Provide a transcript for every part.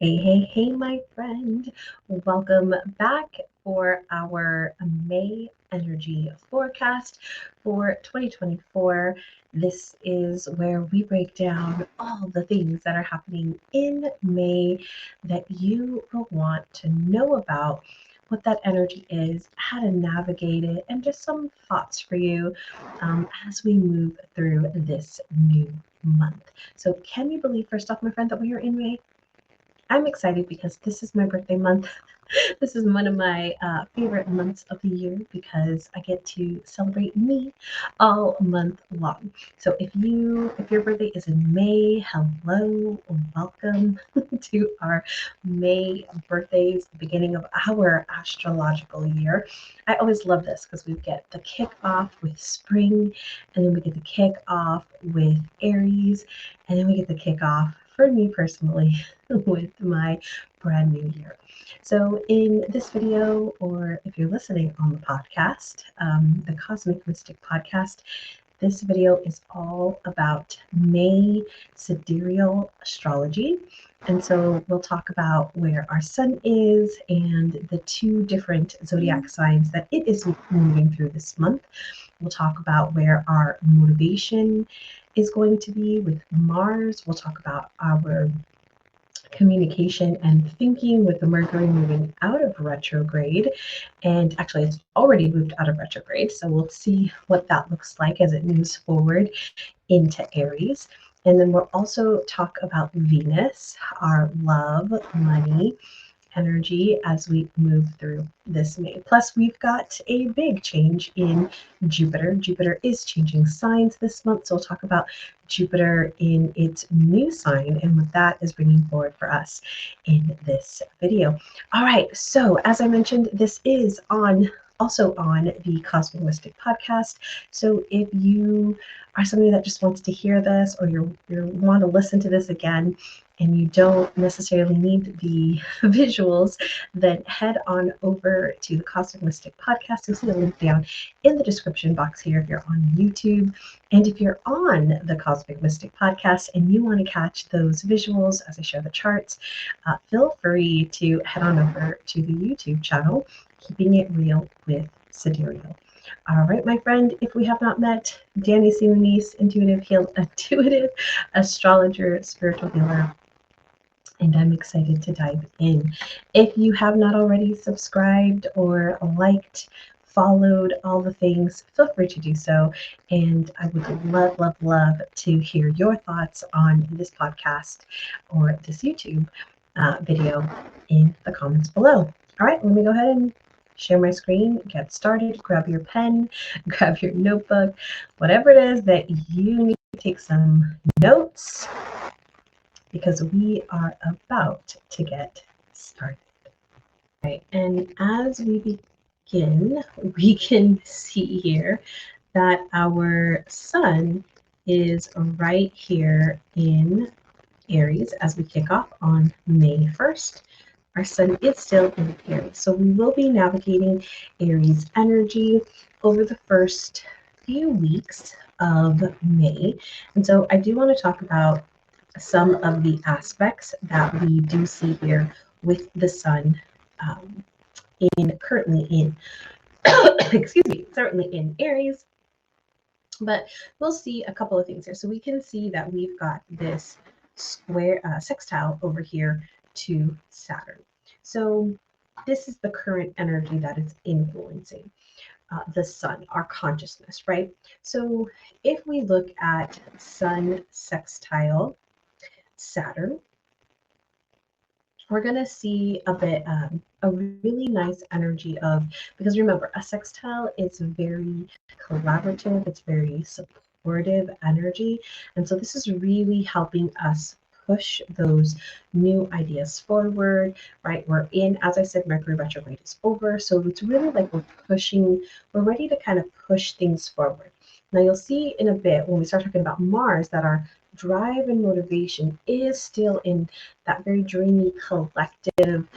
Hey, hey, hey, my friend. Welcome back for our May energy forecast for 2024. This is where we break down all the things that are happening in May that you will want to know about, what that energy is, how to navigate it, and just some thoughts for you as we move through this new month. So, can you believe, first off, my friend, that we are in May? I'm excited because this is my birthday month. This is one of my favorite months of the year because I get to celebrate me all month long. So if your birthday is in May, hello, welcome to our May birthdays, the beginning of our astrological year. I always love this because we get the kick off with spring, and then we get the kick off with Aries, and then we get the kick off for me personally with my brand new year. So, in this video, or if you're listening on the podcast, the Cosmic Mystic Podcast, this video is all about May sidereal astrology. And so we'll talk about where our sun is and the two different zodiac signs that it is moving through this month. We'll talk about where our motivation is going to be with Mars. We'll talk about our communication and thinking with the Mercury moving out of retrograde. And actually, it's already moved out of retrograde. So we'll see what that looks like as it moves forward into Aries. And then we'll also talk about Venus, our love, money, energy as we move through this May. Plus, we've got a big change in Jupiter. Jupiter is changing signs this month, so we'll talk about Jupiter in its new sign and what that is bringing forward for us in this video. All right, so as I mentioned, this is also on the Cosmic Mystic Podcast. So if you are somebody that just wants to hear this, or you want to listen to this again, and you don't necessarily need the visuals, then head on over to the Cosmic Mystic Podcast. You'll see a link down in the description box here if you're on YouTube. And if you're on the Cosmic Mystic Podcast and you want to catch those visuals as I share the charts, feel free to head on over to the YouTube channel, Keeping It Real with Sidereal. All right, my friend, if we have not met, Danny Simonese, intuitive astrologer, spiritual healer, and I'm excited to dive in. If you have not already subscribed or liked, followed, all the things, feel free to do so. And I would love to hear your thoughts on this podcast or this YouTube video in the comments below. All right, let me go ahead and share my screen, get started, grab your pen, grab your notebook, whatever it is that you need to take some notes, because we are about to get started. Right, and as we begin, we can see here that our sun is right here in Aries as we kick off on May 1st. Our sun is still in Aries, so we will be navigating Aries energy over the first few weeks of May. And so I do want to talk about some of the aspects that we do see here with the sun currently in excuse me, certainly in Aries, but we'll see a couple of things here. So we can see that we've got this square sextile over here to Saturn. So this is the current energy that is influencing the sun, our consciousness, right? So if we look at sun sextile Saturn, we're going to see a really nice energy of, because remember, a sextile is very collaborative, it's very supportive energy. And so this is really helping us push those new ideas forward, right? We're in, as I said, Mercury retrograde is over. So it's really like we're ready to kind of push things forward. Now you'll see in a bit when we start talking about Mars that our drive and motivation is still in that very dreamy, collective,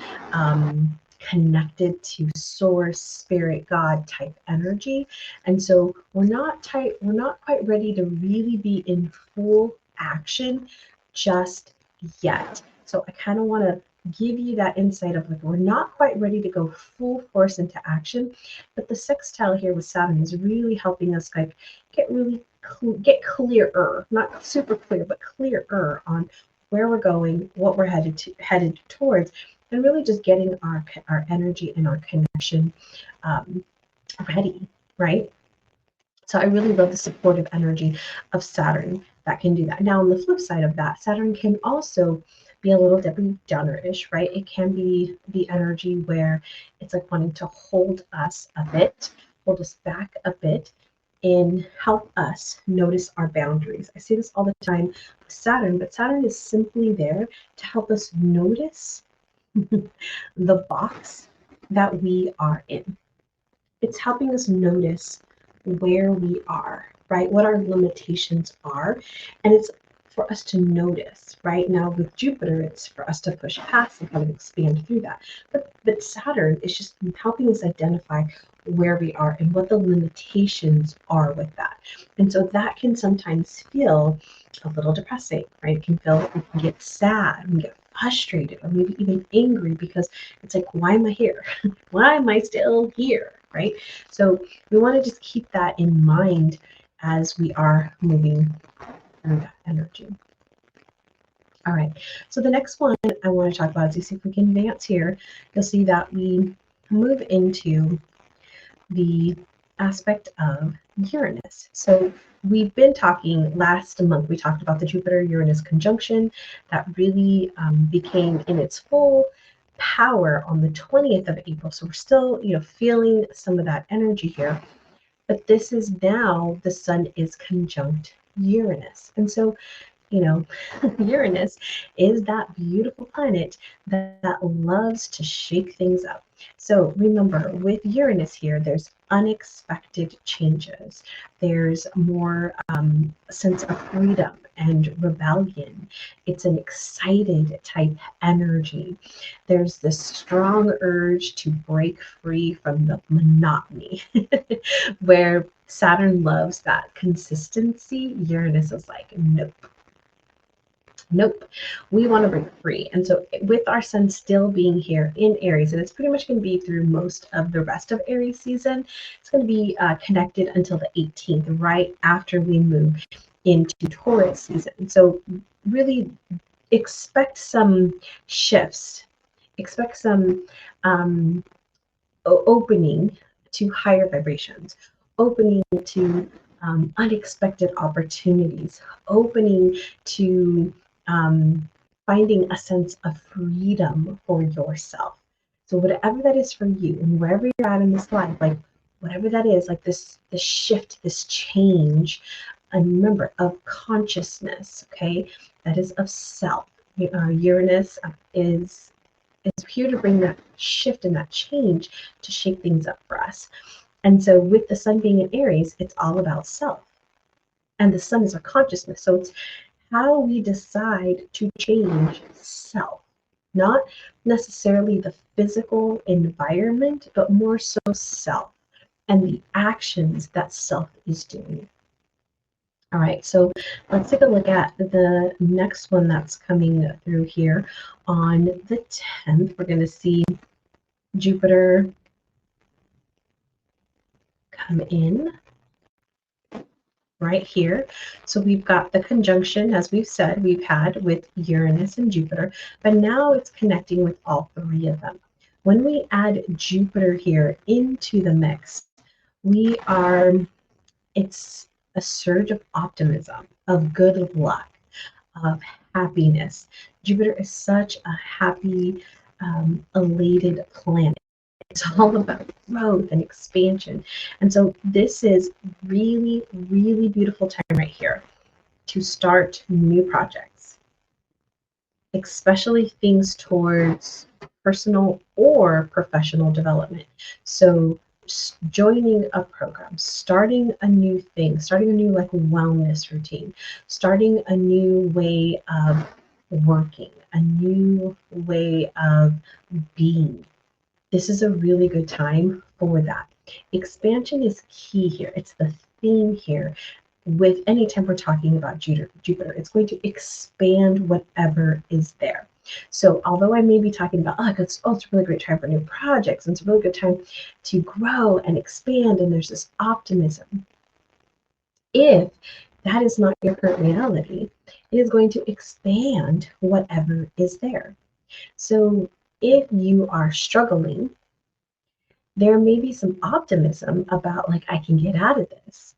connected to source, spirit, God type energy. And so we're not quite ready to really be in full action just yet. So I kind of want to give you that insight of like, we're not quite ready to go full force into action, but the sextile here with Saturn is really helping us like get clearer, not super clear, but clearer on where we're going, what we're headed towards, and really just getting our energy and our connection ready, right? So I really love the supportive energy of Saturn that can do that. Now, on the flip side of that, Saturn can also be a little Debbie Downer-ish, right? It can be the energy where it's like wanting to hold us a bit, hold us back a bit, and help us notice our boundaries. I see this all the time with Saturn, but Saturn is simply there to help us notice the box that we are in. It's helping us notice where we are, right? What our limitations are. And it's for us to notice, right? Now with Jupiter, it's for us to push past and kind of expand through that. But Saturn is just helping us identify where we are and what the limitations are with that. And so that can sometimes feel a little depressing, right? It can feel, we can get sad, we can get frustrated, or maybe even angry because it's like, why am I here? Why am I still here? Right? So we want to just keep that in mind as we are moving through that energy. All right, so the next one I want to talk about is, you see if we can advance here, you'll see that we move into the aspect of Uranus. So we've been talking last month, we talked about the Jupiter-Uranus conjunction that really became in its full power on the 20th of April. So we're still, feeling some of that energy here. But this is now the sun is conjunct Uranus. And so, Uranus is that beautiful planet that loves to shake things up. So remember, with Uranus here, there's unexpected changes. There's more sense of freedom and rebellion. It's an excited type energy. There's this strong urge to break free from the monotony, where Saturn loves that consistency. Uranus is like, nope, we want to break free. And so with our sun still being here in Aries, and it's pretty much going to be through most of the rest of Aries season, it's going to be connected until the 18th, right after we move into Taurus season. So really expect some shifts, expect some opening to higher vibrations, opening to unexpected opportunities, opening to finding a sense of freedom for yourself. So whatever that is for you, and wherever you're at in this life, like whatever that is, like this shift, this change, and remember, of consciousness, okay, that is of self. Uranus is here to bring that shift and that change to shake things up for us. And so with the sun being in Aries, it's all about self. And the sun is our consciousness. So it's how we decide to change self, not necessarily the physical environment, but more so self and the actions that self is doing. All right, so let's take a look at the next one that's coming through here on the 10th. We're going to see Jupiter come in right here. So we've got the conjunction, as we've said, we've had with Uranus and Jupiter, but now it's connecting with all three of them. When we add Jupiter here into the mix, it's a surge of optimism, of good luck, of happiness. Jupiter is such a happy, elated planet. It's all about growth and expansion. And so this is really, really beautiful time right here to start new projects, especially things towards personal or professional development. So joining a program, starting a new thing, starting a new like wellness routine, starting a new way of working, a new way of being. This is a really good time for that. Expansion is key here. It's the theme here. With any time we're talking about Jupiter, it's going to expand whatever is there. So although I may be talking about, it's a really great time for new projects, and it's a really good time to grow and expand, and there's this optimism. If that is not your current reality, it is going to expand whatever is there. So if you are struggling, there may be some optimism about, like, I can get out of this,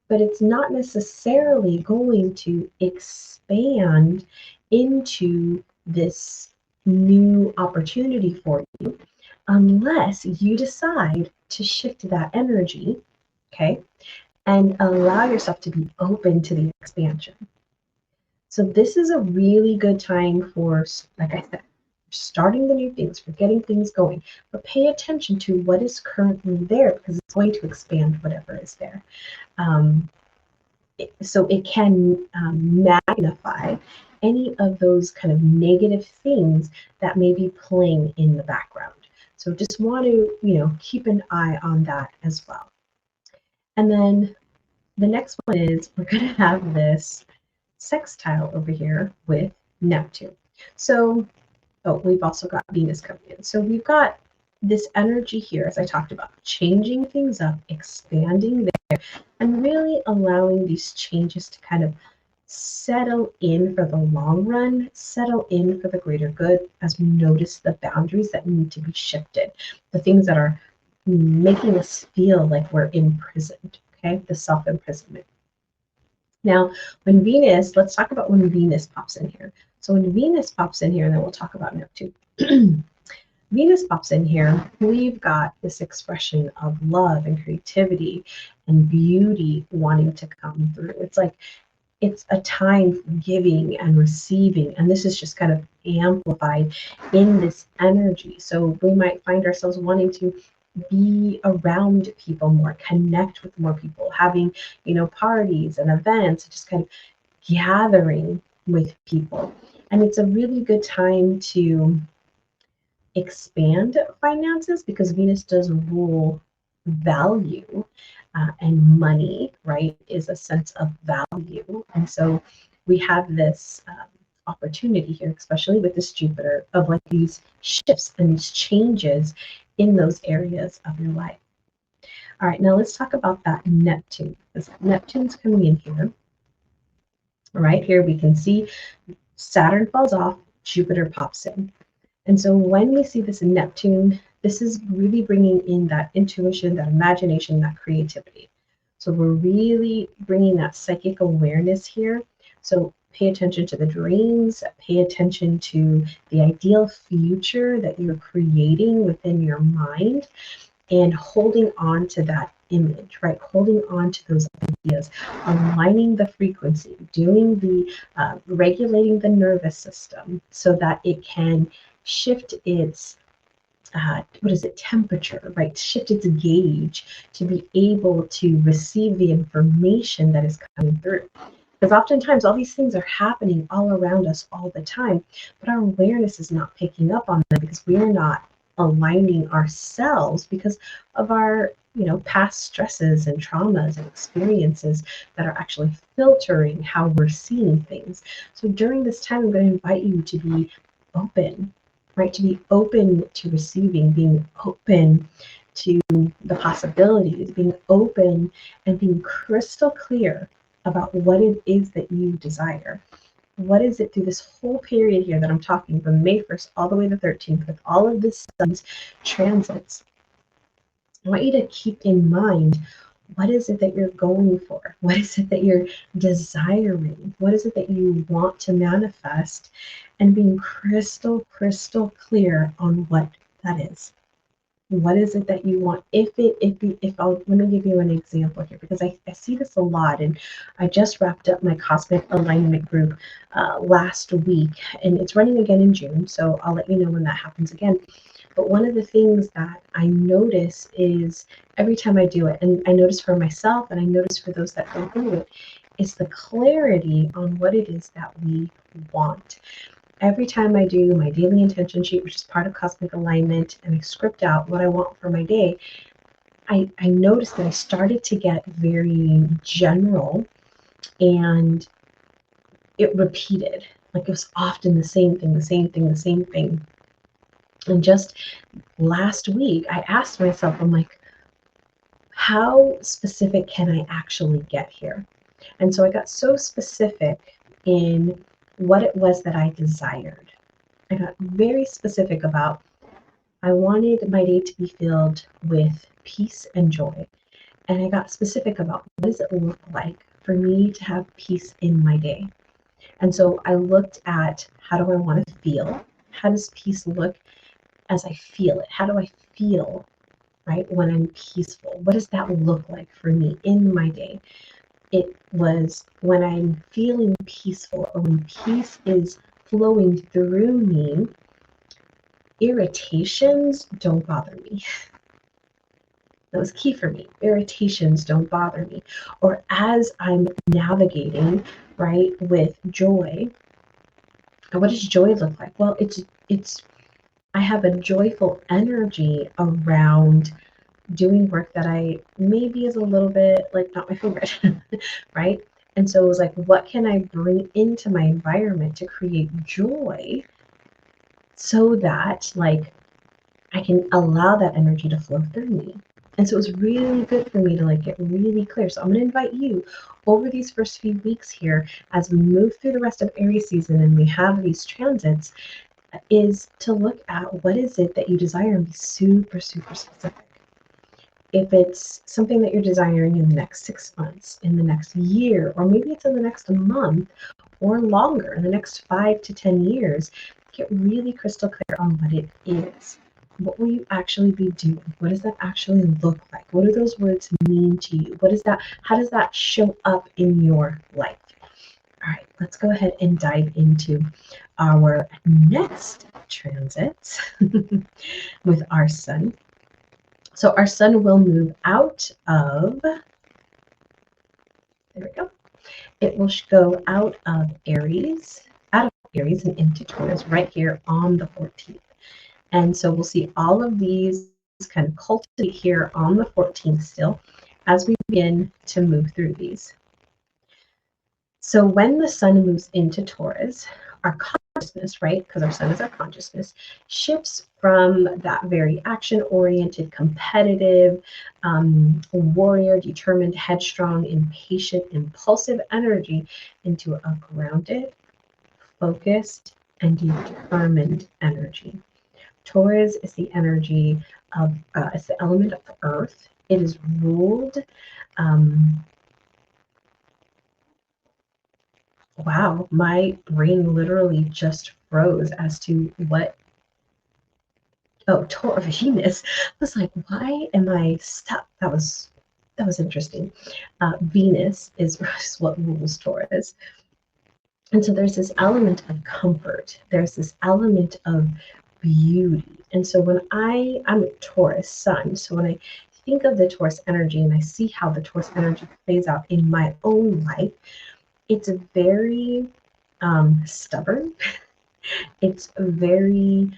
but it's not necessarily going to expand into this new opportunity for you unless you decide to shift that energy, okay, and allow yourself to be open to the expansion. So this is a really good time for, like I said, starting the new things, for getting things going, but pay attention to what is currently there, because it's going to expand whatever is there. So it can magnify any of those kind of negative things that may be playing in the background. So just want to, keep an eye on that as well. And then the next one is, we're going to have this sextile over here with Neptune. So, we've also got Venus coming in. So we've got this energy here, as I talked about, changing things up, expanding there, and really allowing these changes to kind of settle in for the long run, settle in for the greater good, as we notice the boundaries that need to be shifted, the things that are making us feel like we're imprisoned, okay, the self-imprisonment. Now, let's talk about when Venus pops in here. So when Venus pops in here, and then we'll talk about Neptune. Venus pops in here, we've got this expression of love and creativity and beauty wanting to come through. It's like, it's a time for giving and receiving, and this is just kind of amplified in this energy. So we might find ourselves wanting to be around people more, connect with more people, having, parties and events, just kind of gathering with people. And it's a really good time to expand finances, because Venus does rule value, and money, right, is a sense of value. And so we have this opportunity here, especially with this Jupiter, of like these shifts and these changes in those areas of your life. All right, now let's talk about that Neptune. Because Neptune's coming in here. Right here we can see Saturn falls off, Jupiter pops in. And so when we see this in Neptune, this is really bringing in that intuition, that imagination, that creativity. So we're really bringing that psychic awareness here. So pay attention to the dreams, pay attention to the ideal future that you're creating within your mind, and holding on to that image, right? Holding on to those ideas, aligning the frequency, doing the regulating the nervous system so that it can shift its temperature, right? Shift its gauge to be able to receive the information that is coming through. Because oftentimes all these things are happening all around us all the time, but our awareness is not picking up on them because we're not aligning ourselves because of our past stresses and traumas and experiences that are actually filtering how we're seeing things. So during this time, I'm going to invite you to be open, right? To be open to receiving, being open to the possibilities, being open and being crystal clear about what it is that you desire. What is it through this whole period here that I'm talking from May 1st all the way to the 13th with all of this sun's transits? I want you to keep in mind, what is it that you're going for? What is it that you're desiring? What is it that you want to manifest? And being crystal clear on what that is. What is it that you want? Let me give you an example here, because I see this a lot, and I just wrapped up my cosmic alignment group last week, and it's running again in June, so I'll let you know when that happens again. But one of the things that I notice is every time I do it, and I notice for myself and I notice for those that go through it, is the clarity on what it is that we want. Every time I do my daily intention sheet, which is part of cosmic alignment, and I script out what I want for my day, I noticed that I started to get very general, and it repeated. Like it was often the same thing, the same thing, the same thing. And just last week, I asked myself, I'm like, how specific can I actually get here? And so I got so specific in what it was that I desired. I got very specific about I wanted my day to be filled with peace and joy. And I got specific about what does it look like for me to have peace in my day. And so I looked at how do I want to feel? How does peace look as I feel it? How do I feel, right, when I'm peaceful? What does that look like for me in my day? It was when I'm feeling peaceful or when peace is flowing through me, irritations don't bother me. That was key for me. Irritations don't bother me. Or as I'm navigating, right, with joy, what does joy look like? Well, it's I have a joyful energy around doing work that I maybe is a little bit like not my favorite, right? And so it was like, what can I bring into my environment to create joy so that like I can allow that energy to flow through me. And so it was really good for me to like get really clear. So I'm going to invite you over these first few weeks here as we move through the rest of Aries season and we have these transits is to look at what is it that you desire and be super, super specific. If it's something that you're desiring in the next 6 months, in the next year, or maybe it's in the next month or longer, in the next 5 to 10 years, get really crystal clear on what it is. What will you actually be doing? What does that actually look like? What do those words mean to you? What is that? How does that show up in your life? All right, let's go ahead and dive into our next transits with our sun. So our sun will move out of, there we go. It will go out of Aries and into Taurus right here on the 14th. And so we'll see all of these kind of cultivate here on the 14th still as we begin to move through these. So when the sun moves into Taurus, our consciousness, right, because our sun is our consciousness, shifts from that very action-oriented, competitive, warrior, determined, headstrong, impatient, impulsive energy into a grounded, focused, and determined energy. Taurus is the energy of, it's the element of earth. It is ruled, wow, my brain literally just froze as to what, oh, Venus. I was like, why am I stuck? That was interesting. Venus is what rules Taurus. And so there's this element of comfort. There's this element of beauty. And so when I'm a Taurus sun, so when I think of the Taurus energy and I see how the Taurus energy plays out in my own life, it's very stubborn. It's very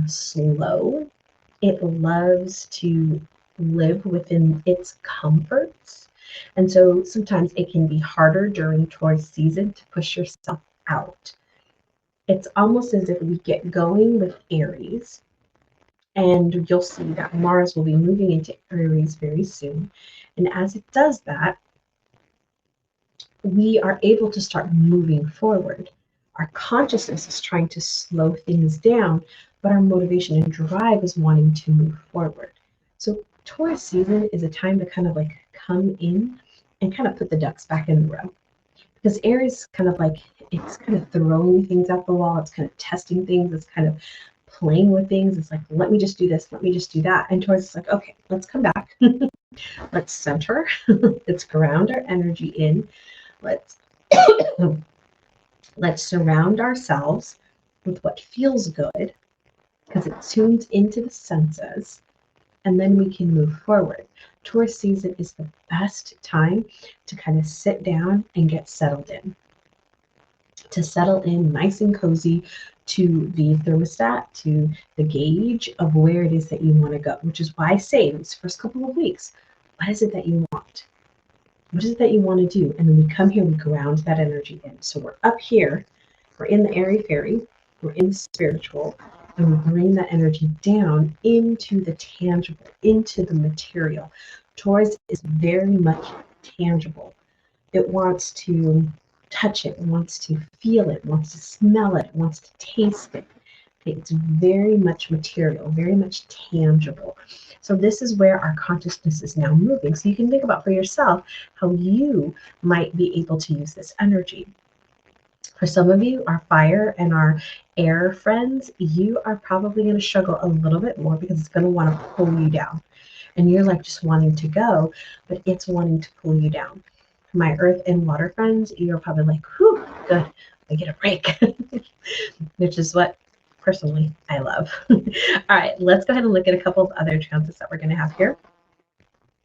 slow. It loves to live within its comforts. And so sometimes it can be harder during Taurus season to push yourself out. It's almost as if we get going with Aries, and you'll see that Mars will be moving into Aries very soon. And as it does that, we are able to start moving forward. Our consciousness is trying to slow things down, but our motivation and drive is wanting to move forward. So Taurus season is a time to kind of like come in and kind of put the ducks back in the row. Because Aries kind of like, it's kind of throwing things at the wall. It's kind of testing things. It's kind of playing with things. It's like, let me just do this. Let me just do that. And Taurus is like, okay, let's come back. Let's center. Let's ground our energy in. Let's let's surround ourselves with what feels good because it tunes into the senses, and then we can move forward. Taurus season is the best time to kind of sit down and get settled in. To settle in nice and cozy to the thermostat, to the gauge of where it is that you want to go, which is why I say these first couple of weeks, what is it that you want? What is it that you want to do? And then we come here, we ground that energy in. So we're up here We're in the airy fairy, we're in the spiritual, and we bring that energy down into the tangible, into the material. Taurus is very much tangible. It wants to touch it, wants to feel it, wants to smell it, wants to taste it. It's very much material, very much tangible. So this is where our consciousness is now moving. So you can think about for yourself how you might be able to use this energy. For some of you, our fire and our air friends, you are probably going to struggle a little bit more because it's going to want to pull you down. And you're like just wanting to go, but it's wanting to pull you down. My earth and water friends, you're probably like, whew, good, I get a break, which is what personally I love. All right, let's go ahead and look at a couple of other transits that we're going to have here.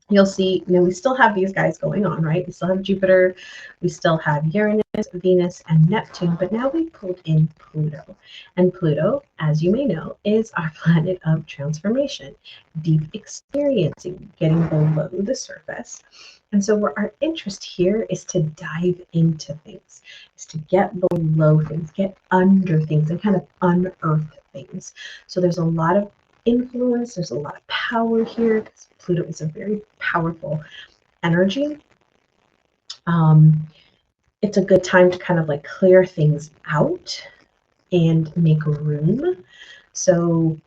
You'll see, we still have these guys going on, right? We still have Jupiter, we still have Uranus, Venus, and Neptune, but now we've pulled in Pluto. And Pluto, as you may know, is our planet of transformation, deep experiencing, getting below the surface. And so where our interest here is to dive into things, is to get below things, get under things, and kind of unearth things. So there's a lot of influence, there's a lot of power here, because Pluto is a very powerful energy. It's a good time to kind of like clear things out and make room. So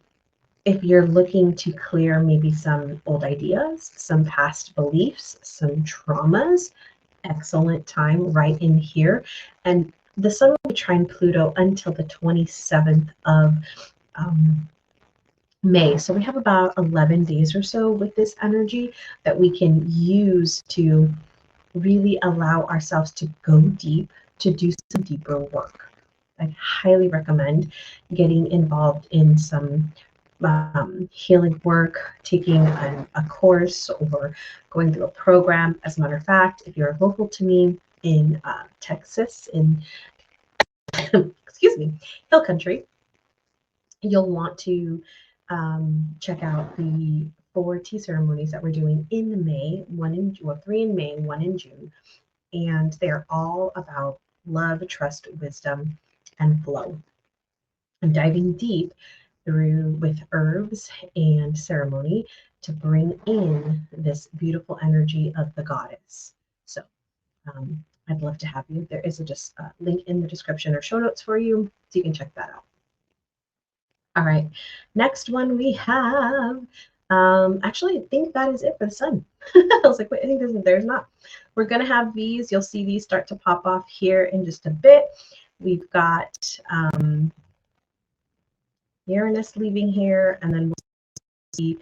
if you're looking to clear maybe some old ideas, some past beliefs, some traumas, excellent time right in here. And the sun will be trine Pluto until the 27th of May. So we have about 11 days or so with this energy that we can use to really allow ourselves to go deep, to do some deeper work. I highly recommend getting involved in some healing work, taking a course, or going through a program. As a matter of fact, if you're local to me in Texas, in excuse me, Hill Country, you'll want to check out the 4 tea ceremonies that we're doing in May, 3 in May, 1 in June, and they're all about love, trust, wisdom, and flow. I'm diving deep through with herbs and ceremony to bring in this beautiful energy of the goddess. So I'd love to have you. There is just a link in the description or show notes for you, so you can check that out. All right, next one we have, actually, I think that is it for the sun. I was like, wait, I think there's not. We're going to have these. You'll see these start to pop off here in just a bit. We've got Uranus leaving here, and then we'll see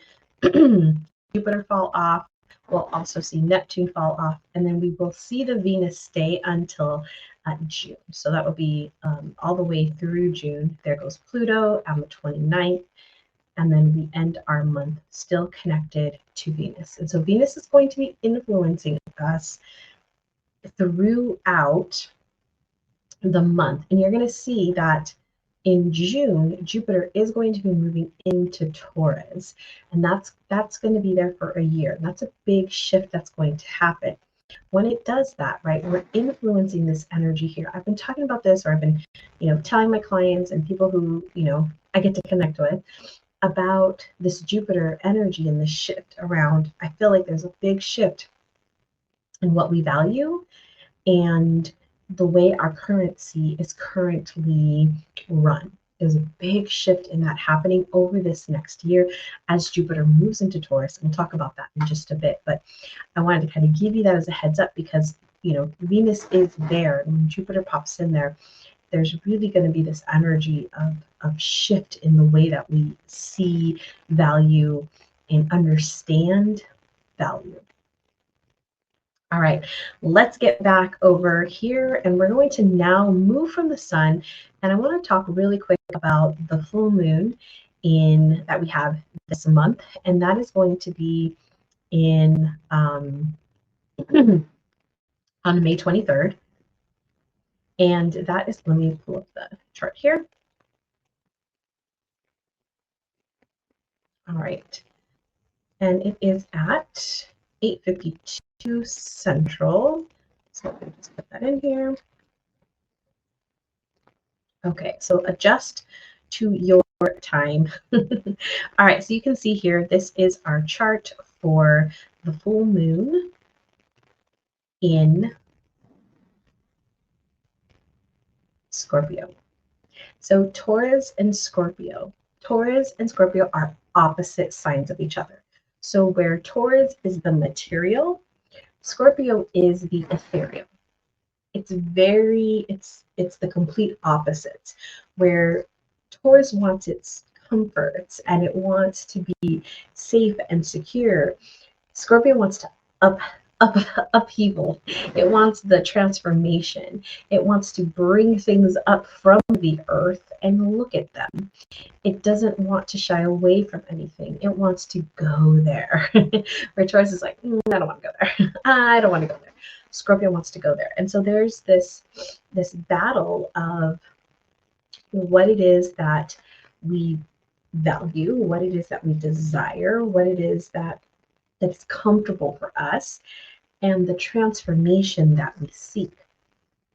Jupiter fall off. We'll also see Neptune fall off, and then we will see the Venus stay until June. So that will be all the way through June. There goes Pluto on the 29th, and then we end our month still connected to Venus. And so Venus is going to be influencing us throughout the month. And you're going to see that in June, Jupiter is going to be moving into Taurus, and that's going to be there for a year. And that's a big shift that's going to happen. When it does that, right, we're influencing this energy here. I've been talking about this, or I've been, telling my clients and people who, I get to connect with about this Jupiter energy and the shift around. I feel like there's a big shift in what we value and the way our currency is currently run. There's a big shift in that happening over this next year as Jupiter moves into Taurus. And we'll talk about that in just a bit. But I wanted to kind of give you that as a heads up because, Venus is there. And when Jupiter pops in there, there's really going to be this energy of shift in the way that we see value and understand value. All right, let's get back over here, and we're going to now move from the sun, and I want to talk really quick about the full moon that we have this month, and that is going to be in on May 23rd, and that is, let me pull up the chart here. All right, and it is at 8:52 Central. So let me just put that in here. Okay, so adjust to your time. All right, so you can see here, this is our chart for the full moon in Scorpio. So Taurus and Scorpio. Taurus and Scorpio are opposite signs of each other. So where Taurus is the material, Scorpio is the ethereal. It's the complete opposite, where Taurus wants its comforts and it wants to be safe and secure. Scorpio wants to up up upheaval. It wants the transformation. It wants to bring things up from the earth and look at them. It doesn't want to shy away from anything. It wants to go there. Where Taurus is like, I don't want to go there. I don't want to go there. Scorpio wants to go there. And so there's this battle of what it is that we value, what it is that we desire, what it is that's comfortable for us, and the transformation that we seek.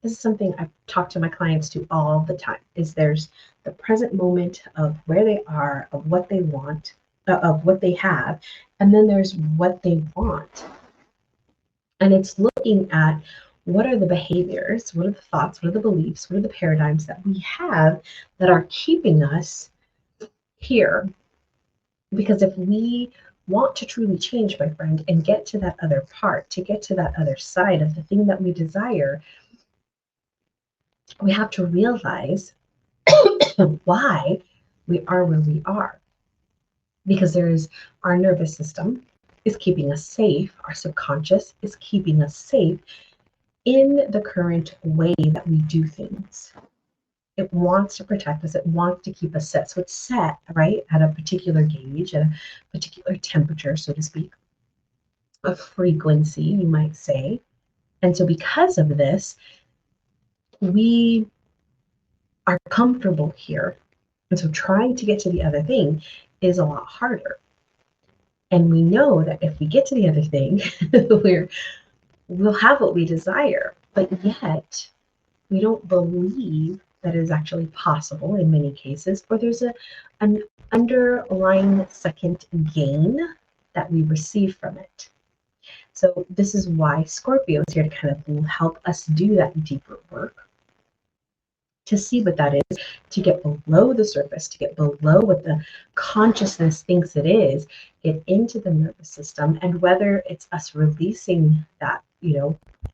This is something I talk to my clients to all the time, is there's the present moment of where they are, of what they want, of what they have, and then there's what they want. And it's looking at what are the behaviors, what are the thoughts, what are the beliefs, what are the paradigms that we have that are keeping us here. Because if we want to truly change, my friend, and get to that other part, to get to that other side of the thing that we desire, we have to realize why we are where we are. Because there's our nervous system is keeping us safe, our subconscious is keeping us safe in the current way that we do things. It wants to protect us, it wants to keep us set. So it's set, right, at a particular gauge, at a particular temperature, so to speak, a frequency, you might say. And so because of this, we are comfortable here. And so trying to get to the other thing is a lot harder. And we know that if we get to the other thing, we'll have what we desire. But yet, we don't believe that it is actually possible in many cases, or there's an underlying second gain that we receive from it. So this is why Scorpio is here to kind of help us do that deeper work, to see what that is, to get below the surface, to get below what the consciousness thinks it is, get into the nervous system, and whether it's us releasing that,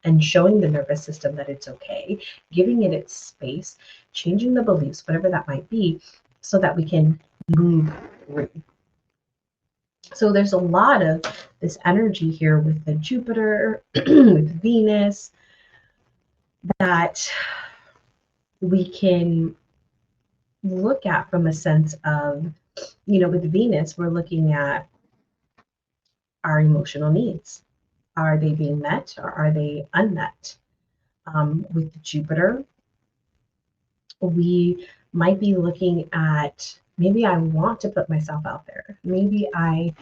and showing the nervous system that it's okay, giving it its space, changing the beliefs, whatever that might be, so that we can move through. So there's a lot of this energy here with the Jupiter, with Venus, that we can look at from a sense of, with Venus, we're looking at our emotional needs. Are they being met or are they unmet? With Jupiter, we might be looking at, maybe I want to put myself out there. Maybe I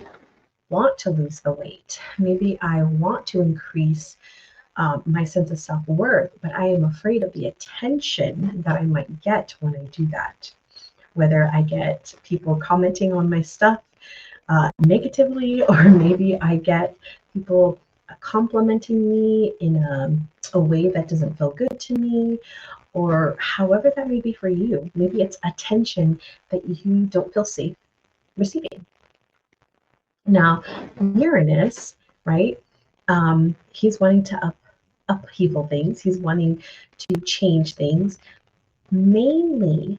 want to lose the weight. Maybe I want to increase my sense of self-worth, but I am afraid of the attention that I might get when I do that. Whether I get people commenting on my stuff negatively, or maybe I get people complimenting me in a way that doesn't feel good to me, or however that may be for you. Maybe it's attention that you don't feel safe receiving. Now, Uranus, right? He's wanting to upheaval things. He's wanting to change things, mainly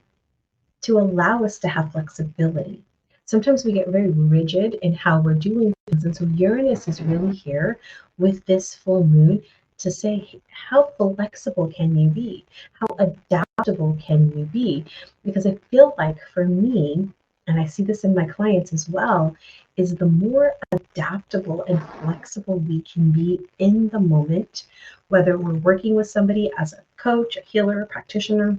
to allow us to have flexibility. Sometimes we get very rigid in how we're doing things. And so Uranus is really here with this full moon to say, how flexible can you be? How adaptable can you be? Because I feel like for me, and I see this in my clients as well, is the more adaptable and flexible we can be in the moment, whether we're working with somebody as a coach, a healer, a practitioner,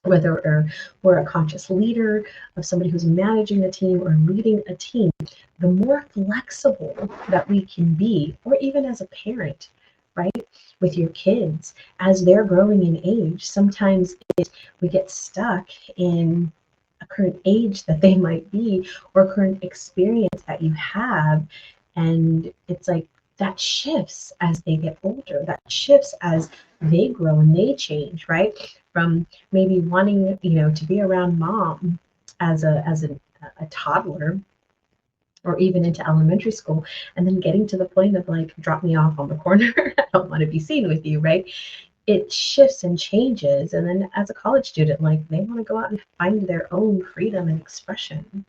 whether we're a conscious leader of somebody who's managing a team or leading a team, the more flexible that we can be, or even as a parent, right? With your kids, as they're growing in age, sometimes we get stuck in a current age that they might be, or current experience that you have. And it's like that shifts as they get older, that shifts as they grow and they change, right? From maybe wanting, to be around mom as a toddler, or even into elementary school, and then getting to the point of like, drop me off on the corner. I don't want to be seen with you, right? It shifts and changes. And then as a college student, like, they want to go out and find their own freedom and expression.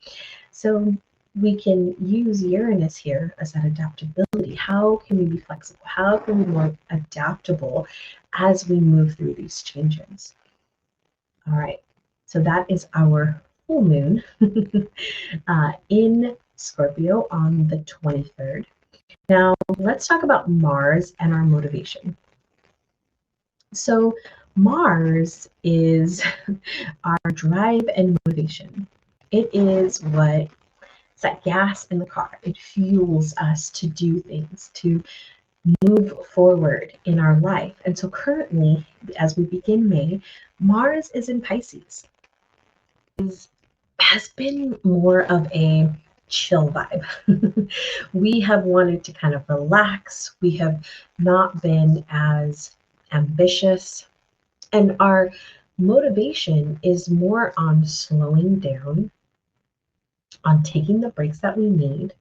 So we can use Uranus here as that adaptability. How can we be flexible? How can we be more adaptable as we move through these changes? All right, so that is our full moon in Scorpio on the 23rd. Now, let's talk about Mars and our motivation. So, Mars is our drive and motivation. It is what it's that gas in the car. It fuels us to do things, to move forward in our life. And so currently, as we begin May, Mars is in Pisces. It has been more of a chill vibe. We have wanted to kind of relax. We have not been as ambitious. And our motivation is more on slowing down, on taking the breaks that we need,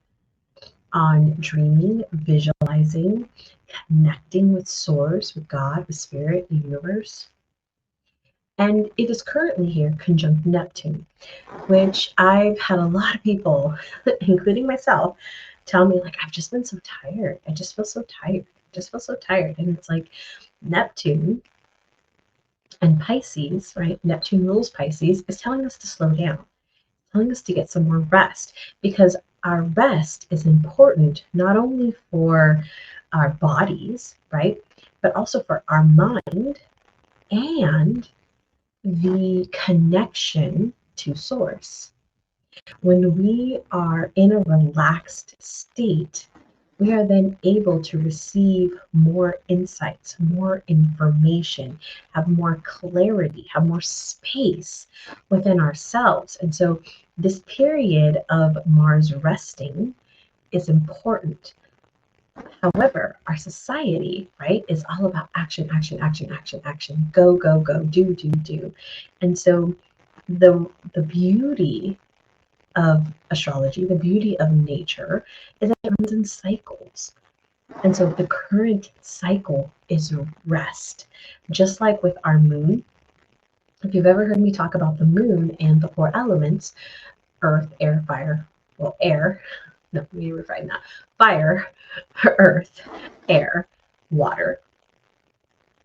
on dreaming, visualizing, connecting with Source, with God, with Spirit, the universe. And it is currently here, conjunct Neptune, which I've had a lot of people, including myself, tell me, like, I've just been so tired. I just feel so tired. I just feel so tired. And it's like Neptune and Pisces, right? Neptune rules Pisces, is telling us to slow down, telling us to get some more rest, because our rest is important not only for our bodies, right, but also for our mind and the connection to Source. When we are in a relaxed state, we are then able to receive more insights, more information, have more clarity, have more space within ourselves. And so this period of Mars resting is important. However, our society, right, is all about action, action, action, action, action, go, go, go, do, do, do. And so the beauty of astrology, the beauty of nature, is that it runs in cycles. And so the current cycle is rest. Just like with our moon, if you've ever heard me talk about the moon and the four elements, earth, air, fire, well, air, no, let me refine that, fire, earth, air, water.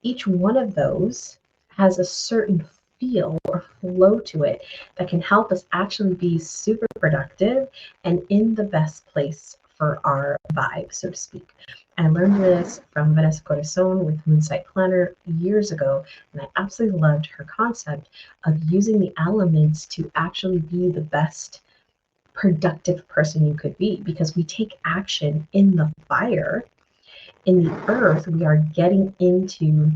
Each one of those has a certain feel or flow to it that can help us actually be super productive and in the best place for our vibe, so to speak. I learned this from Vanessa Corazon with Moonsight Planner years ago, and I absolutely loved her concept of using the elements to actually be the best productive person you could be, because we take action in the fire. In the earth, we are getting into,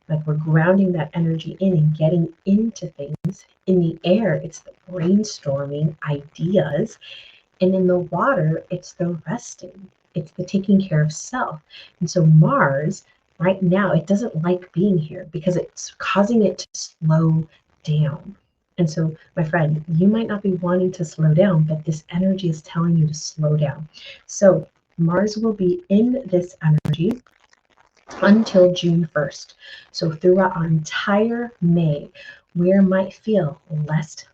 like, we're grounding that energy in and getting into things. In the air, it's the brainstorming ideas. And in the water, it's the resting, it's the taking care of self. And so Mars, right now, it doesn't like being here because it's causing it to slow down. And so, my friend, you might not be wanting to slow down, but this energy is telling you to slow down. So Mars will be in this energy until June 1st. So throughout our entire May, we might feel less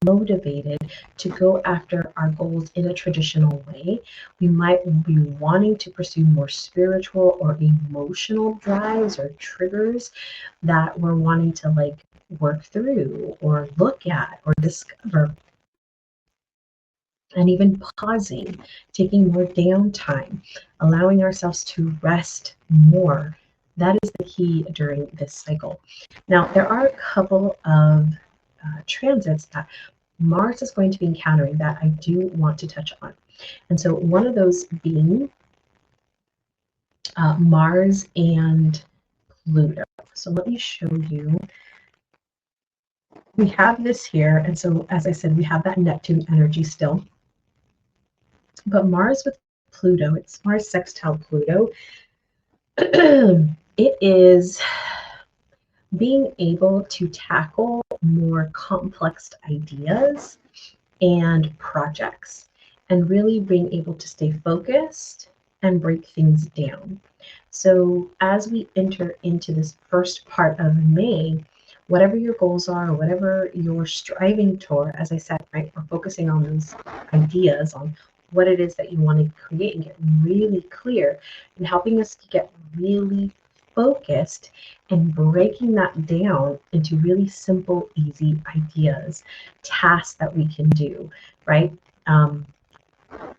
motivated to go after our goals in a traditional way. We might be wanting to pursue more spiritual or emotional drives or triggers that we're wanting to, like, work through or look at or discover. And even pausing, taking more downtime, allowing ourselves to rest more. That is the key during this cycle. Now, there are a couple of transits that Mars is going to be encountering that I do want to touch on. And so one of those being Mars and Pluto. So let me show you. We have this here, and so as I said, we have that Neptune energy still. But Mars with Pluto, it's Mars sextile Pluto. It is being able to tackle more complex ideas and projects, and really being able to stay focused and break things down. So as we enter into this first part of May, whatever your goals are, whatever you're striving toward, as I said, right, we're focusing on those ideas, on what it is that you want to create and get really clear, and helping us to get really focused and breaking that down into really simple, easy ideas, tasks that we can do, right?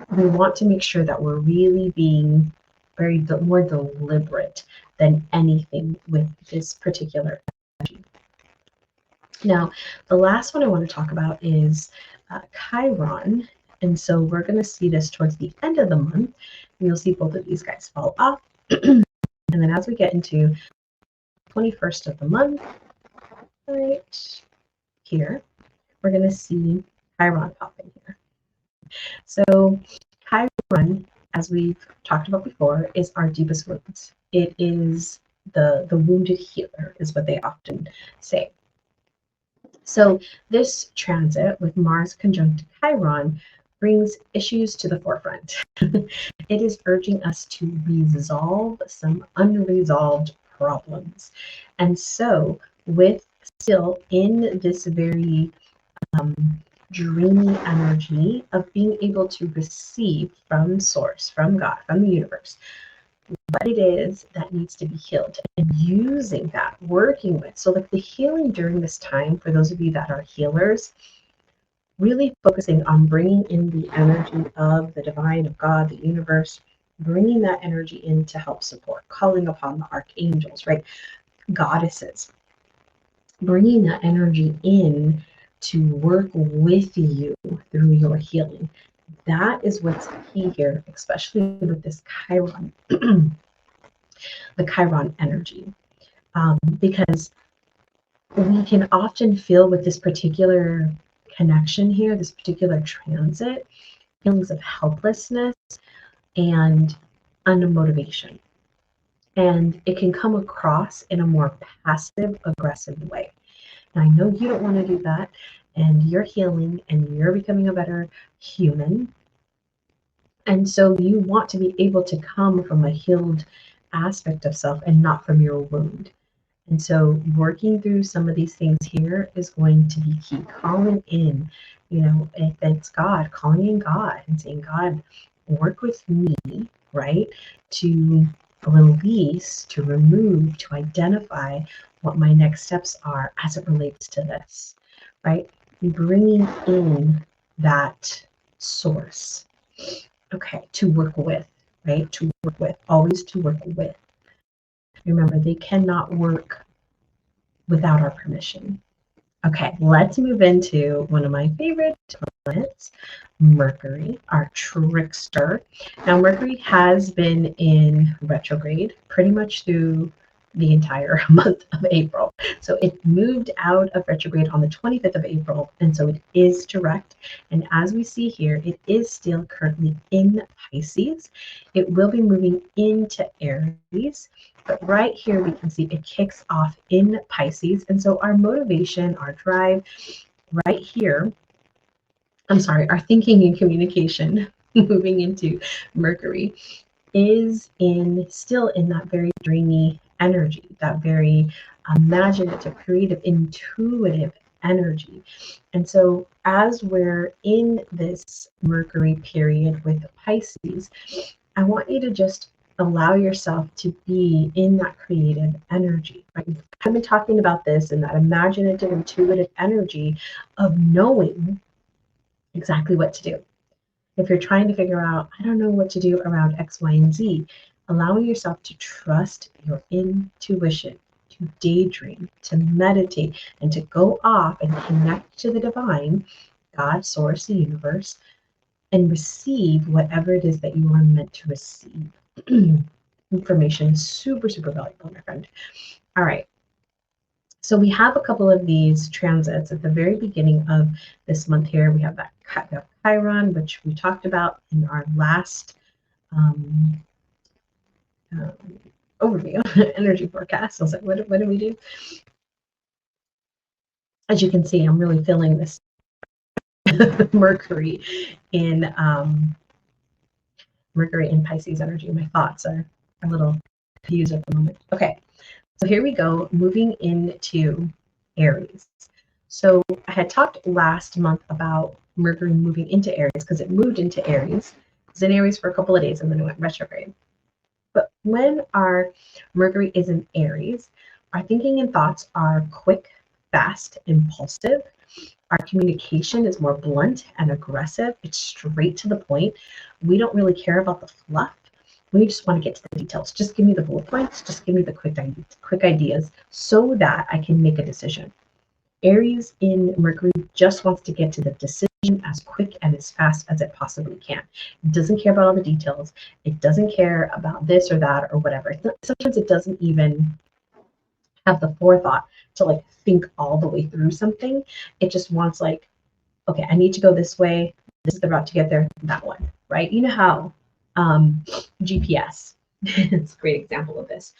We want to make sure that we're really being more deliberate than anything with this particular energy. Now, the last one I want to talk about is Chiron. And so we're going to see this towards the end of the month. And you'll see both of these guys fall off. And then as we get into 21st of the month, right here, we're going to see Chiron pop in here. So Chiron, as we've talked about before, is our deepest wounds. It is the wounded healer, is what they often say. So this transit with Mars conjunct Chiron brings issues to the forefront. It is urging us to resolve some unresolved problems. And so with still in this very dreamy energy of being able to receive from source, from God, from the universe, what it is that needs to be healed, and using that, working with. So like the healing during this time, for those of you that are healers, really focusing on bringing in the energy of the divine, of God, the universe, bringing that energy in to help support, calling upon the archangels, right? Goddesses, bringing that energy in to work with you through your healing. That is what's key here, especially with this Chiron, the Chiron energy, because we can often feel with this particular connection here, this particular transit, feelings of helplessness and unmotivation. And it can come across in a more passive aggressive way. Now, I know you don't want to do that, and you're healing and you're becoming a better human. And so you want to be able to come from a healed aspect of self and not from your wound. And so working through some of these things here is going to be key. Calling in, if it's God, calling in God and saying, God, work with me, right? To release, to remove, to identify what my next steps are as it relates to this, right? Bringing in that source, okay, to work with, right? To work with, always to work with. Remember, they cannot work without our permission. Okay, let's move into one of my favorite planets, Mercury, our trickster. Now, Mercury has been in retrograde pretty much through the entire month of April. So it moved out of retrograde on the 25th of April, and so it is direct. And as we see here, it is still currently in Pisces. It will be moving into Aries. But right here, we can see it kicks off in Pisces. And so our motivation, our drive right here, our thinking and communication moving into Mercury is still in that very dreamy energy, that very imaginative, creative, intuitive energy. And so as we're in this Mercury period with Pisces, I want you to just allow yourself to be in that creative energy, right? I've been talking about this and that imaginative, intuitive energy of knowing exactly what to do. If you're trying to figure out, I don't know what to do around X, Y, and Z, allowing yourself to trust your intuition, to daydream, to meditate, and to go off and connect to the divine, God, source, the universe, and receive whatever it is that you are meant to receive. information. Super, super valuable, my friend. All right. So we have a couple of these transits at the very beginning of this month here. We have that Chiron, which we talked about in our last um, um, overview, energy forecast. I was like, what do we do? As you can see, I'm really feeling this Mercury in Pisces energy. My thoughts are a little confused at the moment. Okay, so here we go, moving into Aries. So I had talked last month about Mercury moving into Aries because it moved into Aries. It was in Aries for a couple of days and then it went retrograde. But when our Mercury is in Aries, our thinking and thoughts are quick, fast, impulsive. Our communication is more blunt and aggressive. It's straight to the point. We don't really care about the fluff. We just want to get to the details. Just give me the bullet points. Just give me the quick ideas so that I can make a decision. Aries in Mercury just wants to get to the decision as quick and as fast as it possibly can. It doesn't care about all the details. It doesn't care about this or that or whatever. Sometimes it doesn't even have the forethought to like think all the way through something. It just wants like, okay, I need to go this way. This is the route to get there. That one, right? You know how GPS, it's a great example of this.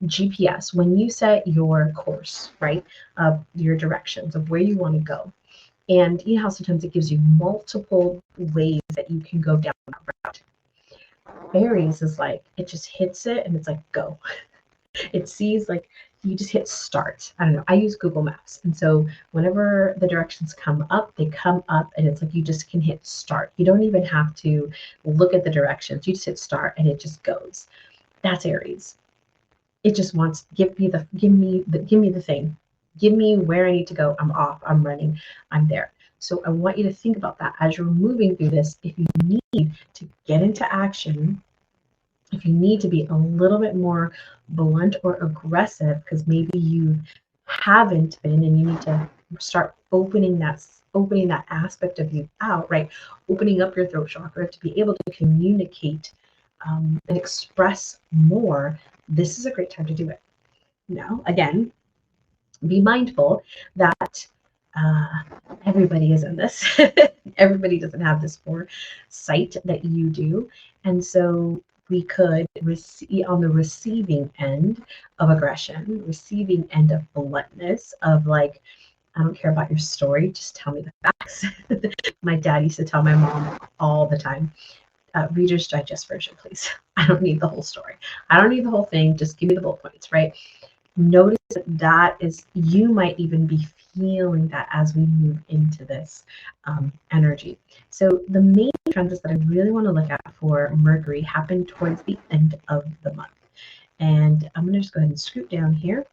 GPS, when you set your course, right, of your directions of where you want to go, and you know how sometimes it gives you multiple ways that you can go down that route. Aries is like, it just hits it and it's like, go. It sees like you just hit start. I don't know. I use Google Maps. And so whenever the directions come up, they come up and it's like you just can hit start. You don't even have to look at the directions. You just hit start and it just goes. That's Aries. It just wants give me the thing. Give me where I need to go. I'm off. I'm running. I'm there. So I want you to think about that as you're moving through this. If you need to get into action, if you need to be a little bit more blunt or aggressive because maybe you haven't been and you need to start opening that aspect of you out, right? Opening up your throat chakra to be able to communicate and express more. This is a great time to do it. Now, again, be mindful that everybody is in this. Everybody doesn't have this foresight that you do. And so we could receive on the receiving end of aggression, receiving end of bluntness, of like, I don't care about your story, just tell me the facts. My dad used to tell my mom all the time, Reader's Digest version, please. I don't need the whole story. I don't need the whole thing. Just give me the bullet points, right? Notice that is, you might even be feeling that as we move into this energy. So the main transits that I really want to look at for Mercury happen towards the end of the month. And I'm going to just go ahead and scoot down here.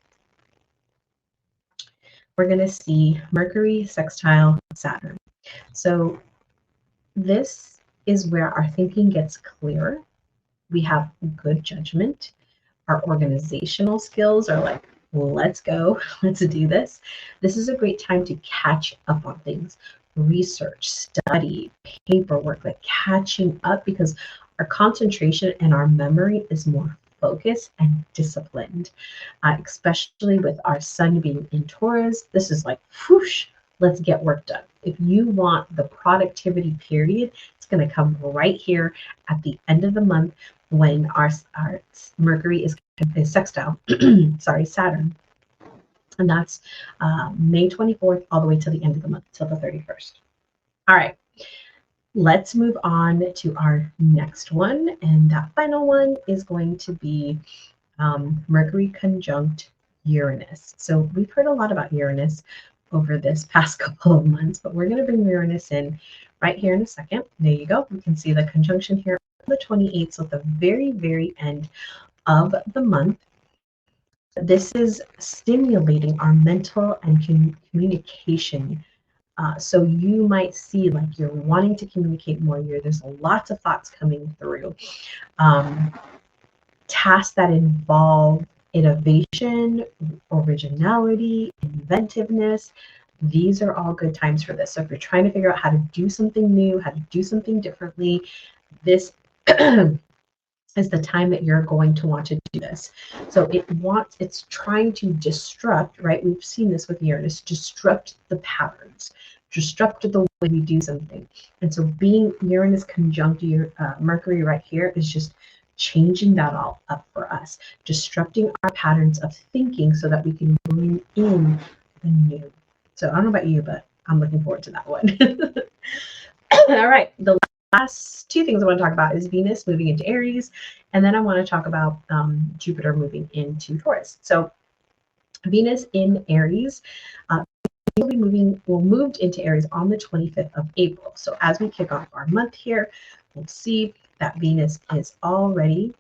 We're going to see Mercury sextile Saturn. So this is where our thinking gets clearer. We have good judgment. Our organizational skills are like, let's go, let's do this. This is a great time to catch up on things, research, study, paperwork, like catching up, because our concentration and our memory is more focused and disciplined, especially with our sun being in Taurus. This is like, whoosh, let's get work done. If you want the productivity period, it's going to come right here at the end of the month when our Mercury is sextile, Saturn. And that's May 24th all the way to the end of the month, till the 31st. All right, let's move on to our next one. And that final one is going to be Mercury conjunct Uranus. So we've heard a lot about Uranus over this past couple of months, but we're going to bring Uranus in right here in a second. There you go. We can see the conjunction here on the 28th, so at the very, very end of the month. This is stimulating our mental and communication. So you might see like you're wanting to communicate more. There's lots of thoughts coming through. Tasks that involve innovation, originality, inventiveness. These are all good times for this. So if you're trying to figure out how to do something new, how to do something differently, this is the time that you're going to want to do this. So it's trying to disrupt, right? We've seen this with Uranus, disrupt the patterns, disrupt the way we do something. And so being Uranus conjunct Mercury right here is just changing that all up for us, disrupting our patterns of thinking so that we can bring in the new. So I don't know about you, but I'm looking forward to that one. All right, the last two things I want to talk about is Venus moving into Aries, and then I want to talk about Jupiter moving into Taurus. So Venus in Aries moved into Aries on the 25th of April. So as we kick off our month here, we'll see that Venus is already,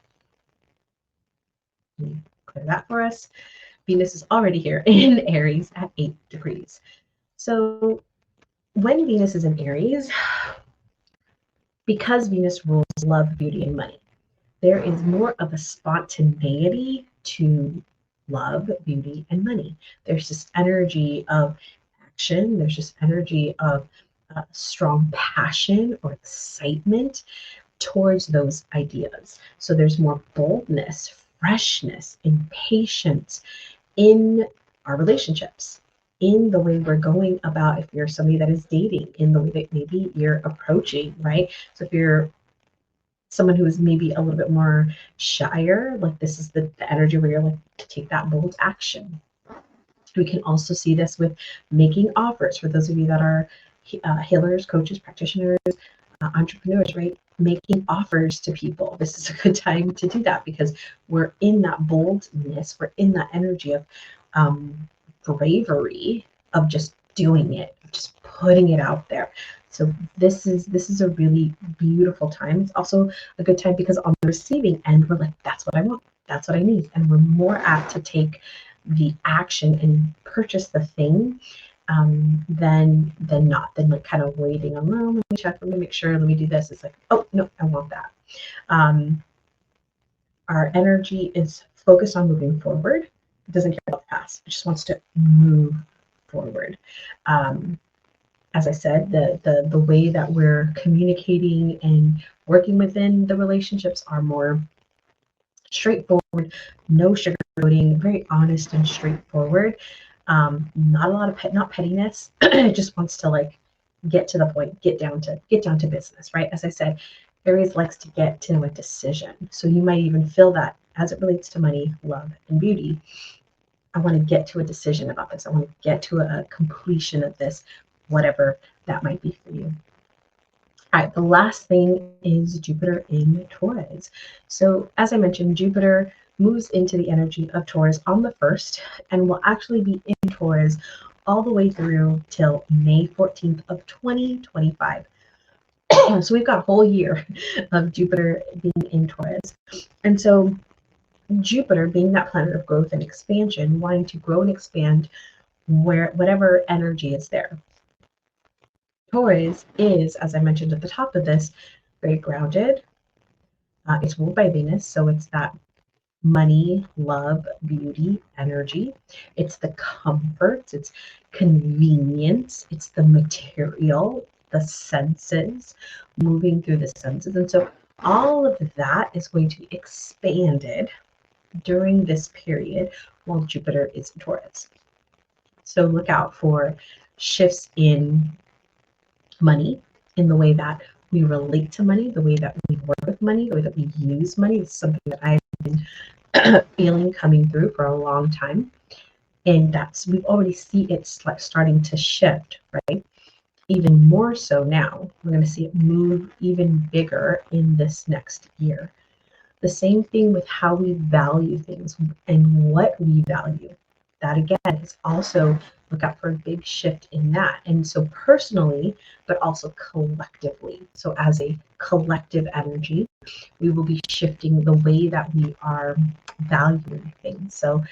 let me clear that for us, Venus is already here in Aries at 8 degrees. So when Venus is in Aries, because Venus rules love, beauty, and money, there is more of a spontaneity to love, beauty, and money. There's this energy of action. There's this energy of strong passion or excitement towards those ideas. So there's more boldness, freshness, impatience in our relationships, in the way we're going about, if you're somebody that is dating, in the way that maybe you're approaching, right? So if you're someone who is maybe a little bit more shyer, like this is the energy where you're like to take that bold action. We can also see this with making offers for those of you that are healers, coaches, practitioners, entrepreneurs, right? Making offers to people. This is a good time to do that because we're in that boldness, we're in that energy of bravery, of just doing it, of just putting it out there. So this is a really beautiful time. It's also a good time because on the receiving end, we're like, that's what I want, that's what I need, and we're more apt to take the action and purchase the thing than like kind of waiting on, oh, let me check, let me make sure, let me do this. It's like, oh no, I want that. Our energy is focused on moving forward. It doesn't care about the past. It just wants to move forward. As I said, the way that we're communicating and working within the relationships are more straightforward, no sugarcoating, very honest and straightforward. Not a lot of not pettiness. It just wants to like get to the point, get down to business, right? As I said, Aries likes to get to a decision. So you might even feel that as it relates to money, love, and beauty. I want to get to a decision about this. I want to get to a completion of this, whatever that might be for you. All right, the last thing is Jupiter in Taurus. So as I mentioned, Jupiter moves into the energy of Taurus on the 1st and will actually be in Taurus all the way through till May 14th of 2025. So we've got a whole year of Jupiter being in Taurus. And so Jupiter being that planet of growth and expansion, wanting to grow and expand where whatever energy is there. Taurus is, as I mentioned at the top of this, very grounded. It's ruled by Venus, so it's that money, love, beauty, energy. It's the comforts, it's convenience, it's the material, the senses, moving through the senses. And so all of that is going to be expanded during this period while Jupiter is in Taurus. So look out for shifts in money, in the way that we relate to money, the way that we work with money, the way that we use money. It's something that I've been feeling coming through for a long time. And that's, we've already see it starting to shift, right? Even more so now. We're going to see it move even bigger in this next year. The same thing with how we value things and what we value. That again is also, look out for a big shift in that. And so personally, but also collectively. So as a collective energy, we will be shifting the way that we are valuing things. So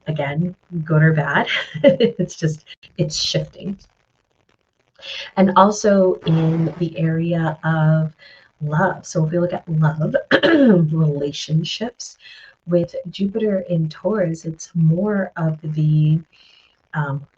again, good or bad, it's shifting. And also in the area of love. So if we look at love, relationships, with Jupiter in Taurus, it's more of the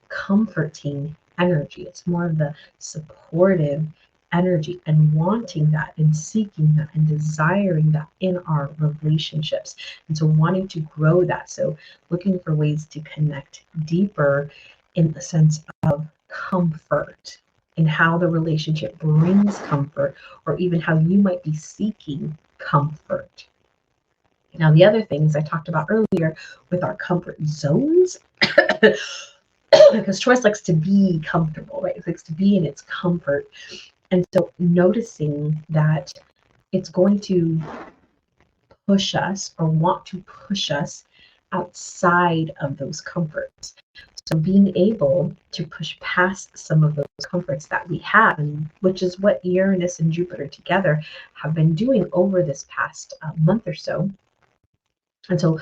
comforting energy. It's more of the supportive energy and wanting that and seeking that and desiring that in our relationships. And so wanting to grow that. So looking for ways to connect deeper in the sense of comfort and how the relationship brings comfort, or even how you might be seeking comfort. Now, the other things I talked about earlier with our comfort zones, because Taurus likes to be comfortable, right? It likes to be in its comfort. And so noticing that it's going to push us or want to push us outside of those comforts. So being able to push past some of those comforts that we have, and which is what Uranus and Jupiter together have been doing over this past month or so. And so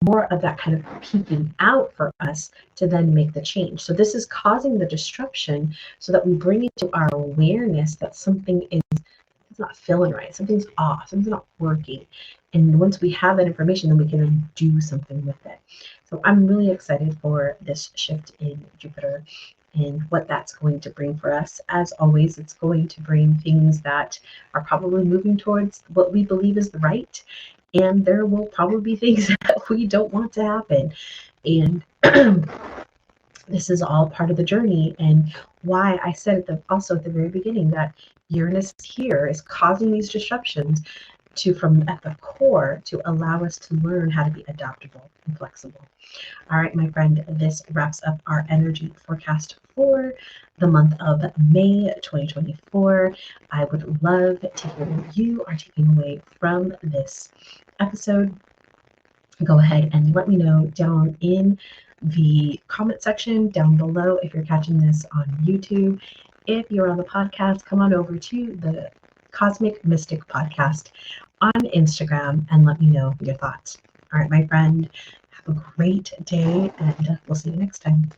more of that kind of peeking out for us to then make the change. So this is causing the disruption so that we bring into our awareness that something is it's not feeling right, something's off, something's not working. And once we have that information, then we can then do something with it. So I'm really excited for this shift in Jupiter and what that's going to bring for us. As always, it's going to bring things that are probably moving towards what we believe is the right. And there will probably be things that we don't want to happen. And this is all part of the journey, and why I said also at the very beginning that Uranus here is causing these disruptions from at the core to allow us to learn how to be adaptable and flexible. All right, my friend, this wraps up our energy forecast for the month of May 2024. I would love to hear what you are taking away from this episode. Go ahead and let me know down in the comment section down below if you're catching this on YouTube. If you're on the podcast, come on over to the Cosmic Mystic Podcast on Instagram and let me know your thoughts. All right, my friend, have a great day, and we'll see you next time.